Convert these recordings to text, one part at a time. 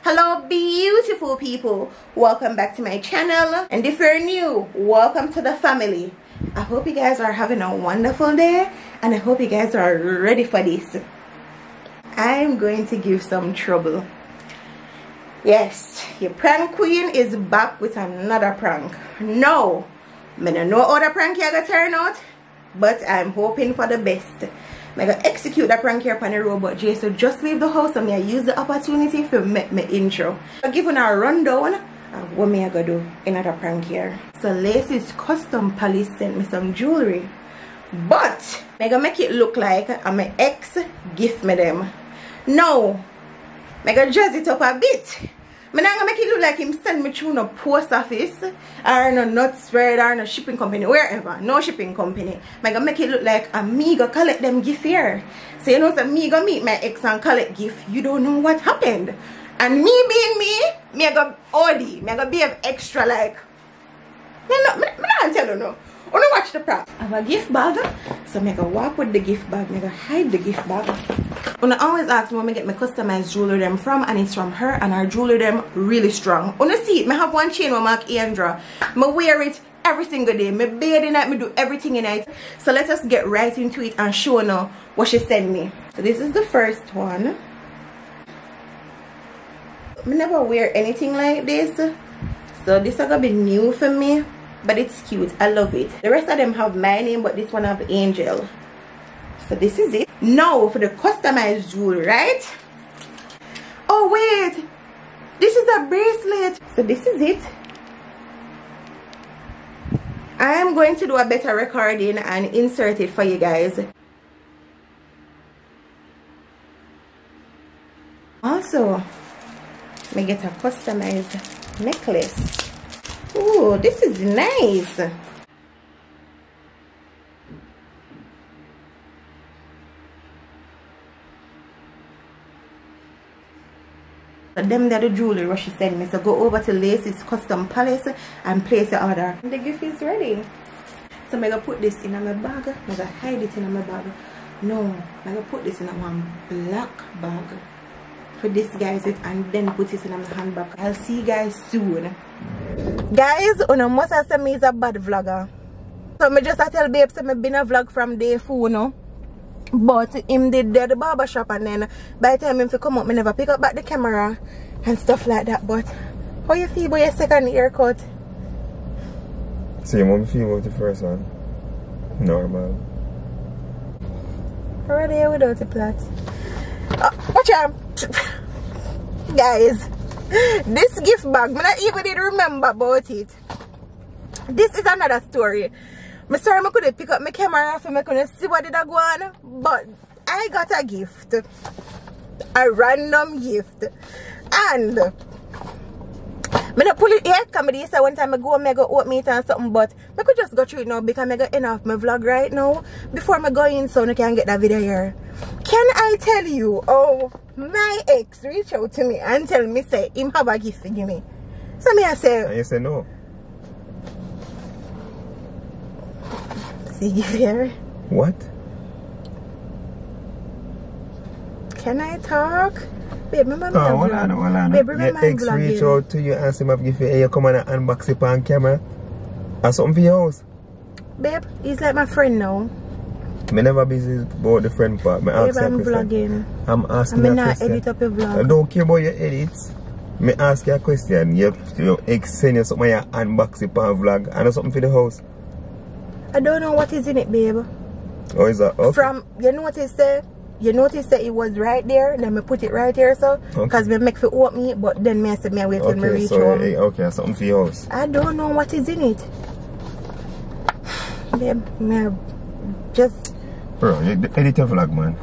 Hello beautiful people, welcome back to my channel, and if you're new, welcome to the family. I hope you guys are having a wonderful day and I hope you guys are ready for this. I'm going to give some trouble. Yes, your prank queen is back with another prank. No, I don't know how the prank here gonna turn out, but I'm hoping for the best. I'm gonna execute the prank here on the robot J, so just leave the house and I use the opportunity to make my intro. I'll give you a rundown of what I gonna do in another prank here. So Lacey's Custom Palace sent me some jewelry, but I'm gonna make it look like my ex gift me them. No, I'm gonna dress it up a bit. I'm not gonna make it look like him send me through no post office or no nut spread or no shipping company, wherever, no shipping company. I'm gonna make it look like me go collect them gift here. So you know, so me go meet my ex and collect gift. You don't know what happened. And me being me I go OD, I go behave extra like. I'm not tell you no. I don't watch the prank. I have a gift bag, so I go walk with the gift bag, I go hide the gift bag. I always ask me where I get my customized jewelry them from, and it's from her, and her jewelry them really strong. You see it, I have one chain with Mark Andra. I wear it every single day. I bathe in it, I do everything in it. So let us get right into it and show now what she sent me. So this is the first one. I never wear anything like this, so this is gonna be new for me, but it's cute. I love it. The rest of them have my name, but this one have Angel. So this is it. Now for the customized jewelry, right? Oh wait, this is a bracelet. So this is it. I am going to do a better recording and insert it for you guys. Also, I get a customized necklace. Ooh, this is nice. Them that the jewelry what she sent me, so go over to Lacey's Custom Palace and place your order. The gift is ready. So I'm gonna put this in my bag. I'm gonna hide it in my bag. No, I'm gonna put this in one black bag for this guys it, and then put it in my handbag. I'll see you guys soon. Guys, must have said me is a bad vlogger. So I just tell babes I've been a vlog from day 4 now. But him did the barber shop, and then by the time him to come up, I never pick up back the camera and stuff like that. But how you feel about your second haircut? Same how I feel about the first one. Normal. Already without the plot. Watch out, guys. This gift bag, I not even did remember about it. This is another story. I'm sorry I couldn't pick up my camera so I couldn't see what did I go on, but I got a gift, a random gift, and I don't pull it here because one time I go open it and something, but I could just go through it now because I got enough my vlog right now before I go in so I can get that video here. Can I tell you, oh, my ex reached out to me and tell me say him have a gift to give me. So I say, and you say no. Here. What? Can I talk? Babe, remember my vlog? Babe, remember your ex reach out to you and say give you come and unbox it on camera. Or something for your house? Babe, he's like my friend now. I never busy about the friend part. Babe, I'm vlogging. I'm asking you a question. Edit up your vlog. I don't care about your edits. I ask you a question. Your ex send you something and unbox it on vlog. And do something for the house. I don't know what is in it, babe. Oh, is that okay? From you notice that it was right there, then I put it right here, so because me make it open me, but then I said me wait till me reach home. Okay, something for your house. I don't know what is in it, babe. Me just bro, you edit your vlog, man.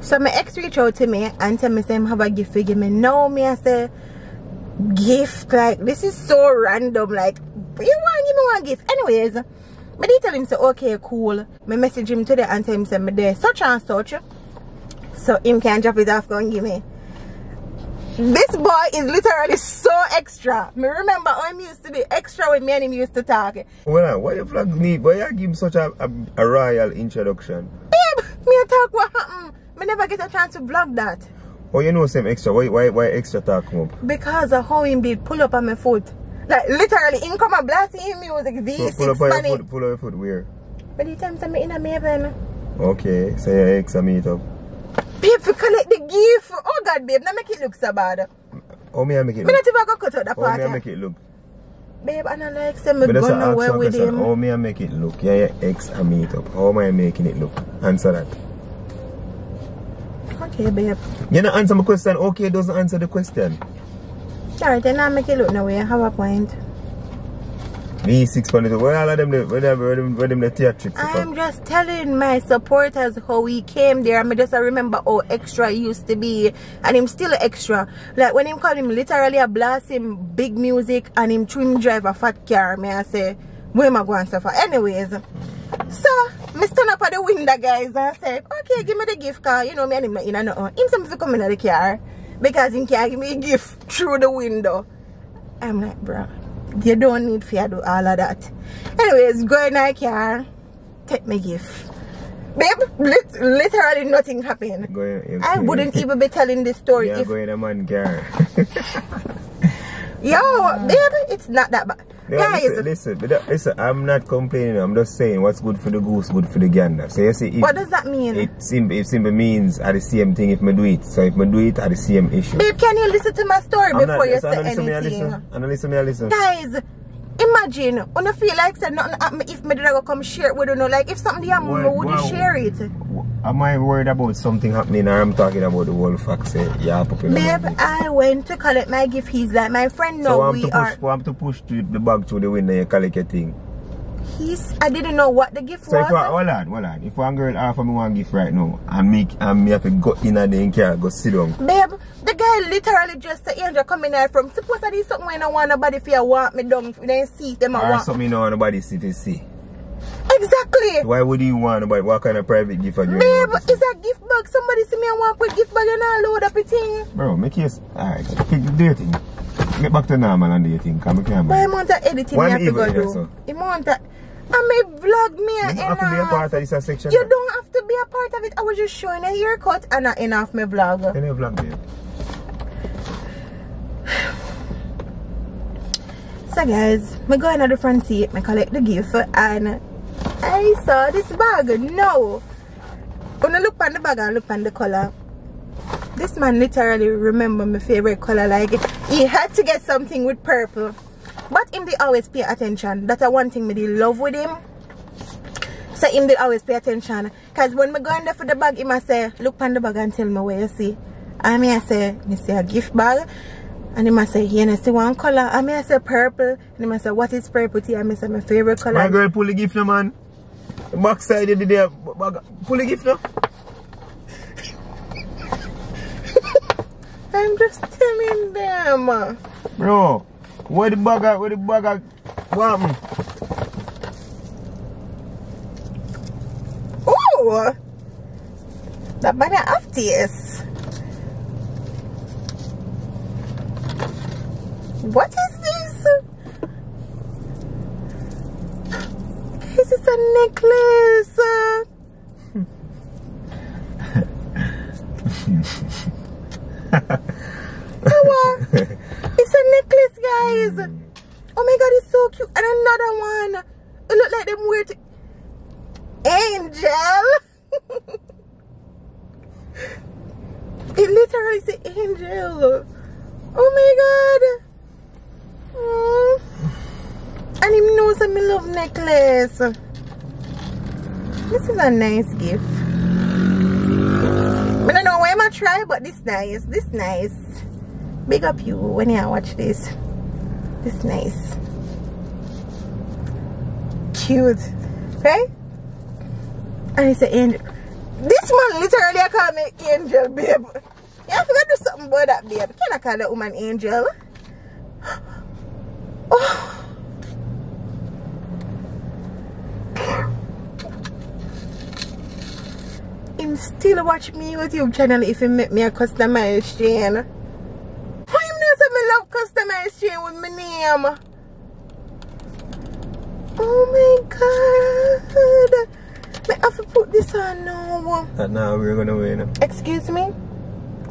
So my ex reach out to me and tell me say him have a gift for give me. Now me I say gift, like this is so random, like you want give me one gift. Anyways, I did tell him say okay cool. I message him today and tell him say me there such and such, so him can drop it off go and give me. This boy is literally so extra. Me remember how him used to be extra when me and him used to talk. Well, why you vlog me? Why you give him such a royal introduction? Babe, me talk what happened. Me never get a chance to vlog that. Oh, you know some extra. Why extra talk come up? Because of how him did pull up on my foot. Like literally, him come and blasting him music V6 pull up on your foot. Pull up your foot where? By the time I'm in a Maven. Okay, so your ex a meet up. Babe, for collect the gift. Oh God, babe, now make it look so bad. How may I make it look? Me not even go cut out the part. How may I make it look? Babe, I don't like say me going away with him. How may I make it look? Yeah, your ex a meet up. How am I making it look? Answer that. Okay, babe. You not answer my question. Okay, doesn't answer the question. Alright, then I'll make it look no way. I have a point. V6 for where all of them the theatrics? I'm just telling my supporters how he came there. I just remember how extra he used to be, and him still extra. Like when him call him literally a blast him big music and him trim drive a fat car. May I say, where am I going so far? Anyways, so me stand up at the window, guys, and said, okay, give me the gift car. You know me and him not in and out. Him something come in the car because him can't give me a gift through the window. I'm like, bro, you don't need to do all of that. Anyways, go in my car, take my gift. Babe, literally nothing happened. I wouldn't even be telling this story if... go in a man car. Yo, babe, it's not that bad. No, guys, listen, I'm not complaining. I'm just saying what's good for the goose, good for the gander. So you see, what does that mean? It simply means are the same thing if I do it. So if I do it, are the same issue. Babe, can you listen to my story before you say anything? Listen. Guys, imagine, when I feel like say nothing happen if me did I go come share it with you know, like if something happen, would you share it? Am I worried about something happening, or I'm talking about the whole fact say yeah, babe, I went to collect my gift. He's like my friend. No, so I have to push the bag through the window and collect your thing. I didn't know what the gift was. If hold on. If one girl offer me one gift right now and me have to go in and then car, go sit down. Babe, the guy literally just said, Angel coming here from, suppose I did something when I want nobody if you want me down, then see them or want something you don't want nobody see. Exactly. Why would you want nobody? What kind of private gift are you? Babe, it's a gift bag. Somebody see me and walk with gift bag and all load up a thing. Bro, make your alright, do your thing. Get back to normal and do your thing. Come here. But I want to editing me have to go do. I want to I may vlog me and enough. You don't have to be a part of this section. You don't have to be a part of it. I was just showing a haircut and not enough my vlog. Any vlog there. So guys, I go in at the front seat, I collect the gift and I saw this bag. No. When I look on the bag and look on the color, this man literally remember my favorite color. Like he had to get something with purple. But him did always pay attention. That's one thing me did love with him. So him did always pay attention. Cause when me go in there for the bag, he must say, look on the bag and tell me what you see. And me say a gift bag. And he must say, you see one color. And me say purple. And he must say, what is purple to you? And me say my favorite color. My girl pull the gift now, man. The backside of the day, pull the gift now. I'm just telling them. Bro. Where the bag at? What? Oh! That bag of tears. What is this? This is a necklace. It's a necklace, guys. Oh my god, it's so cute. And another one. It look like them weird angel. It literally says angel. Oh my god. Oh. And he knows that I love necklace. This is a nice gift. I don't know why I'm gonna try, but this nice. This nice. Big up you when you watch this. This nice. Cute. Right? And he said angel. This man literally call me angel, babe. You have to do something about that, babe. Can I call that woman angel? Oh. Him still watch me YouTube channel if he make me a customized chain. Why him not say me love customized chain with my name? Oh my god. I have to put this on now. Now we're gonna win. Excuse me?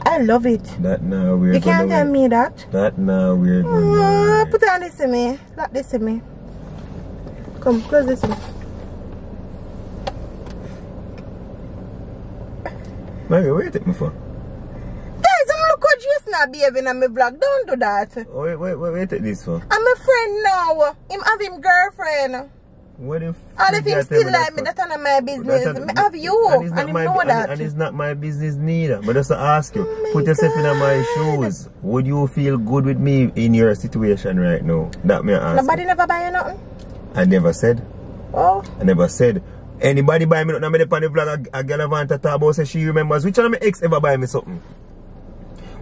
I love it. That now we're You can't tell me that. That now we're Put on this to me. Lock this to me. Come, close this to me. Maggie, where you take me for? Guys, I'm look at you not behaving on my vlog. Don't do that. Oh, where you take this for? I'm a friend now. Him have him girlfriend. What if and if him still like me, that's none of my business. I have you, and him know that. And it's not my business neither. But just to ask you, put yourself in my shoes. Would you feel good with me in your situation right now? That me ask. Nobody never buy you nothing? I never said. Oh. I never said. Anybody buy me nothing? I'm on the vlog. A girl want to talk about say she remembers. Which one of my ex ever buy me something?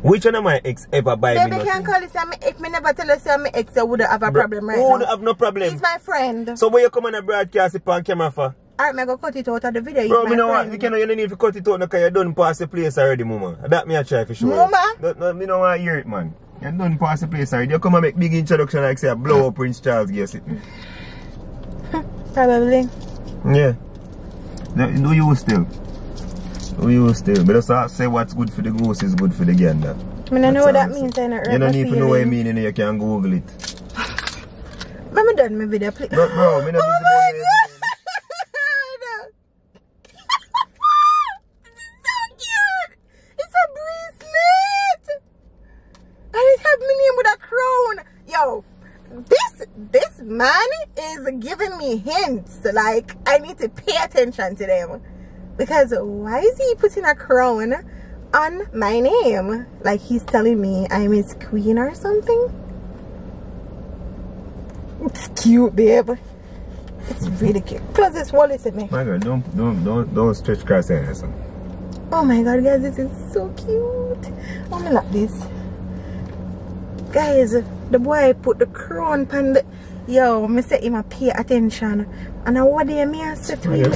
Which one of my ex ever buy me nothing? Baby, can't call it say my ex. Me never tell you say my ex wouldn't have a problem right now. Who would have no problem? He's my friend. So when you come on a broadcast it on camera for? Alright, I'm going to cut it out of the video. Bro, you know what? You don't need to cut it out because you done pass the place already, mama. That me I try for sure. Mama? No, me don't want to hear it, man. You done pass the place already. You come and make big introduction like say blow up Prince Charles gear sitting. Probably. Yeah. Do you still? Do you still? But just say what's good for the goose is good for the gander. I don't know what that means. You don't need to know what I mean, you can Google it. Let me done my video, please. Bro, me not oh my God! This is so cute! It's a bracelet! And it has my name with a crown. Yo, this man is giving me hints. Like, I need to pay attention to them. Because why is he putting a crown on my name? Like he's telling me I'm his queen or something? It's cute, babe. It's really cute. Close this wallet to me. My God, don't stretch cross your hands. Oh my God, guys, this is so cute. Oh, I like this. Guys, the boy put the crown on the... Yo, I said him pay attention. And what do you mean I said to him?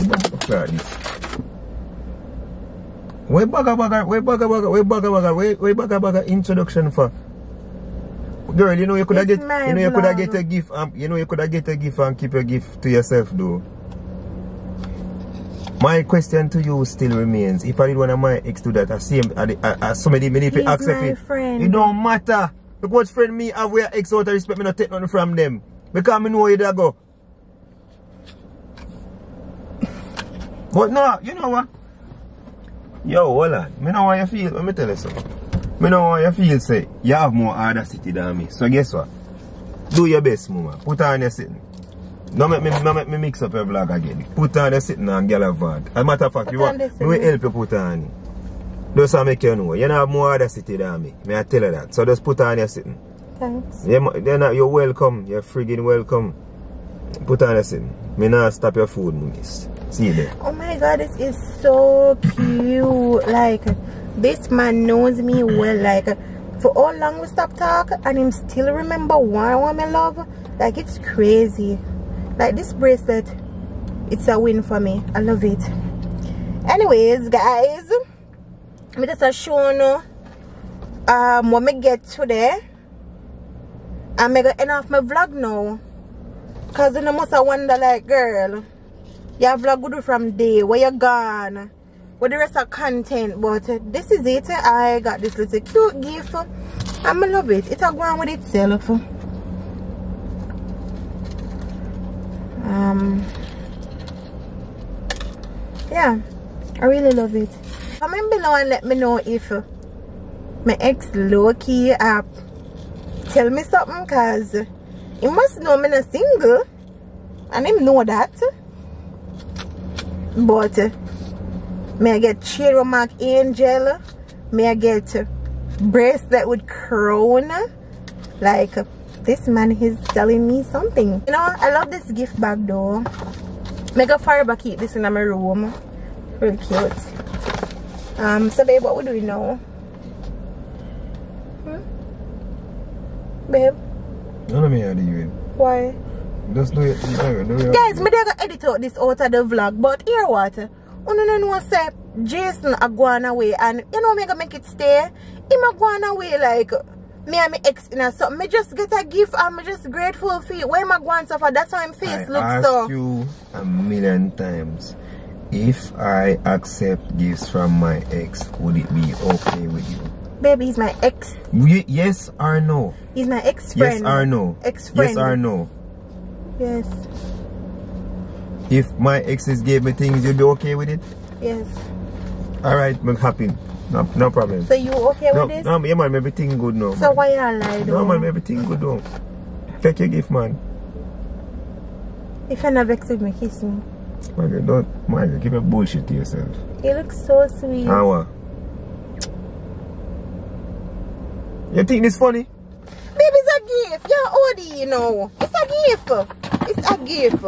Where baga introduction for? Girl, you know you could have get a gift and keep your gift to yourself though. My question to you still remains, if I did one of my ex do that, somebody need to accept it. Friend. It don't matter. Look what friend me have where ex out of respect, me not take nothing from them. Because I know you there go. But no, you know what? Yo, hold on. Me know how you feel. Let me tell you something. Me know how you feel, say, you have more audacity than me. So guess what? Do your best, mama. Put on your sitting. Don't make me mix up your vlog again. Put on your sitting and get a vlog. As a matter of fact, me will help you put on it. Just to make you know. You have more audacity than me. May I tell you that. So just put on your sitting. Thanks. You're welcome. You're friggin' welcome. Put on your sitting. Me not stop your food, miss. See you there. Oh my God, this is so cute. Like, this man knows me well. Like, for how long we stop talk and him still remember one I love. Like, it's crazy. Like, this bracelet, it's a win for me. I love it. Anyways, guys, I'm just showing you what me get today. I'm gonna end off my vlog now. Cause you must wonder, like, girl, your vlog good from day where you gone, with the rest of content. But this is it. I got this little cute gift and I love it. It's a go on with itself. Yeah, I really love it. Comment below and let me know if my ex low-key tell me something, cause he must know me not single and him know that. But may I get Cherry Mark Angel, may I get bracelet with crown. Like, this man is telling me something. You know, I love this gift bag though. Make a forever keep this in my room. Really cute. So babe, what we doing now? Babe? I don't know how to do it. Why? Just do it. Guys, me gonna edit out this out of the vlog, but hear what? You know say Jason a gone away, and you know me gonna make it stay. Him a gone away like me and my ex in a something. Me just get a gift and me just grateful for it. Why am I going so far? That's how my face looks so. I asked you a million times, if I accept gifts from my ex, would it be okay with you? Baby, he's my ex. Yes or no? He's my ex-friend. Yes or no? Ex-friend. Yes or no? Yes. If my exes gave me things, you'd be okay with it? Yes. Alright, I'm happy. No problem. So you okay with this? No, yeah, man, everything good now. So man. why you lie? No, man, everything good now. Take your gift, man. If you're not vexed with me, kiss me. Man, don't, man, give me bullshit to yourself. You look so sweet. Ah, what? You think this funny? Baby, it's a gift. You're OD, you know. It's a gift. It's a gift.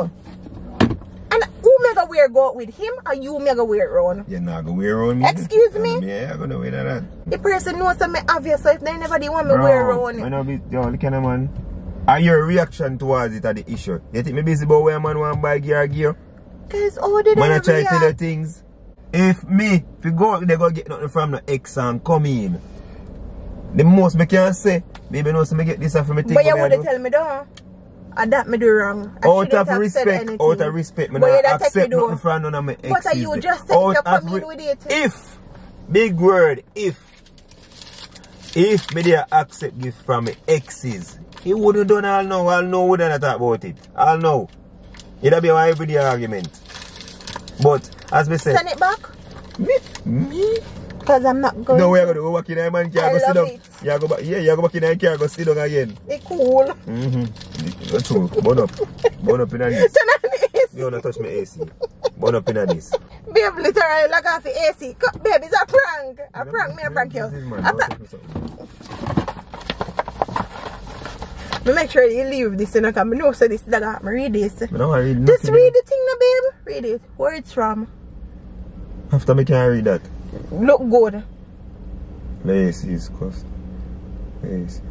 And who mega wear go out with him or you mega wear it around? You're not gonna wear around me. Excuse me? Yeah, I'm gonna wear that. The person knows I'm obvious, so if they never want me wear around it. I know, yo, the kind of man. And your reaction towards it are the issue. You think me busy about where man want to buy gear? Because how did man, I I try to tell you things. If you go out, they go get nothing from the ex and come in. The most me can say, baby knows me get this from me thing. But you wouldn't tell me though. And that me do wrong. Out of respect, me not accept nothing from none of my exes. But you just said you're coming with it. If, big word, if me there accept gift from my exes, he wouldn't done all now. I'll know wouldn't I talk about it. I'll know. It'll be an everyday argument. But as me said, send it back? Me? Because I'm not going. No, we're going to go back in there, man. You go sit down. You go back, yeah, you go back in there, you go sit down again. It's cool. That's true. Burn up. Burn up in this. You don't touch my AC. Burn up in this. Babe, literally, like off the AC. Babe, it's a prank. A prank, me a prank you. A prank. Me make sure you leave this in a camera. No, so this dog me read this. Just read the thing now, babe. Read it. Where it's from. After me can read that. Look good. The AC is cost. AC.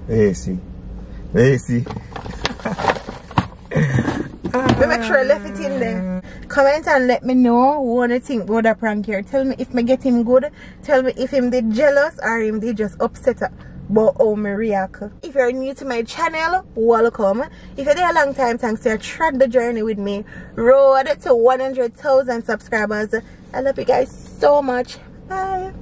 Make sure I left it in there. Comment and let me know what you think about the prank here. Tell me if me get him good. Tell me if him did jealous or him did just upset about how me react. If you're new to my channel, welcome. If you're there a long time, thanks for tread the journey with me. Road to 100,000 subscribers. I love you guys so much. Bye.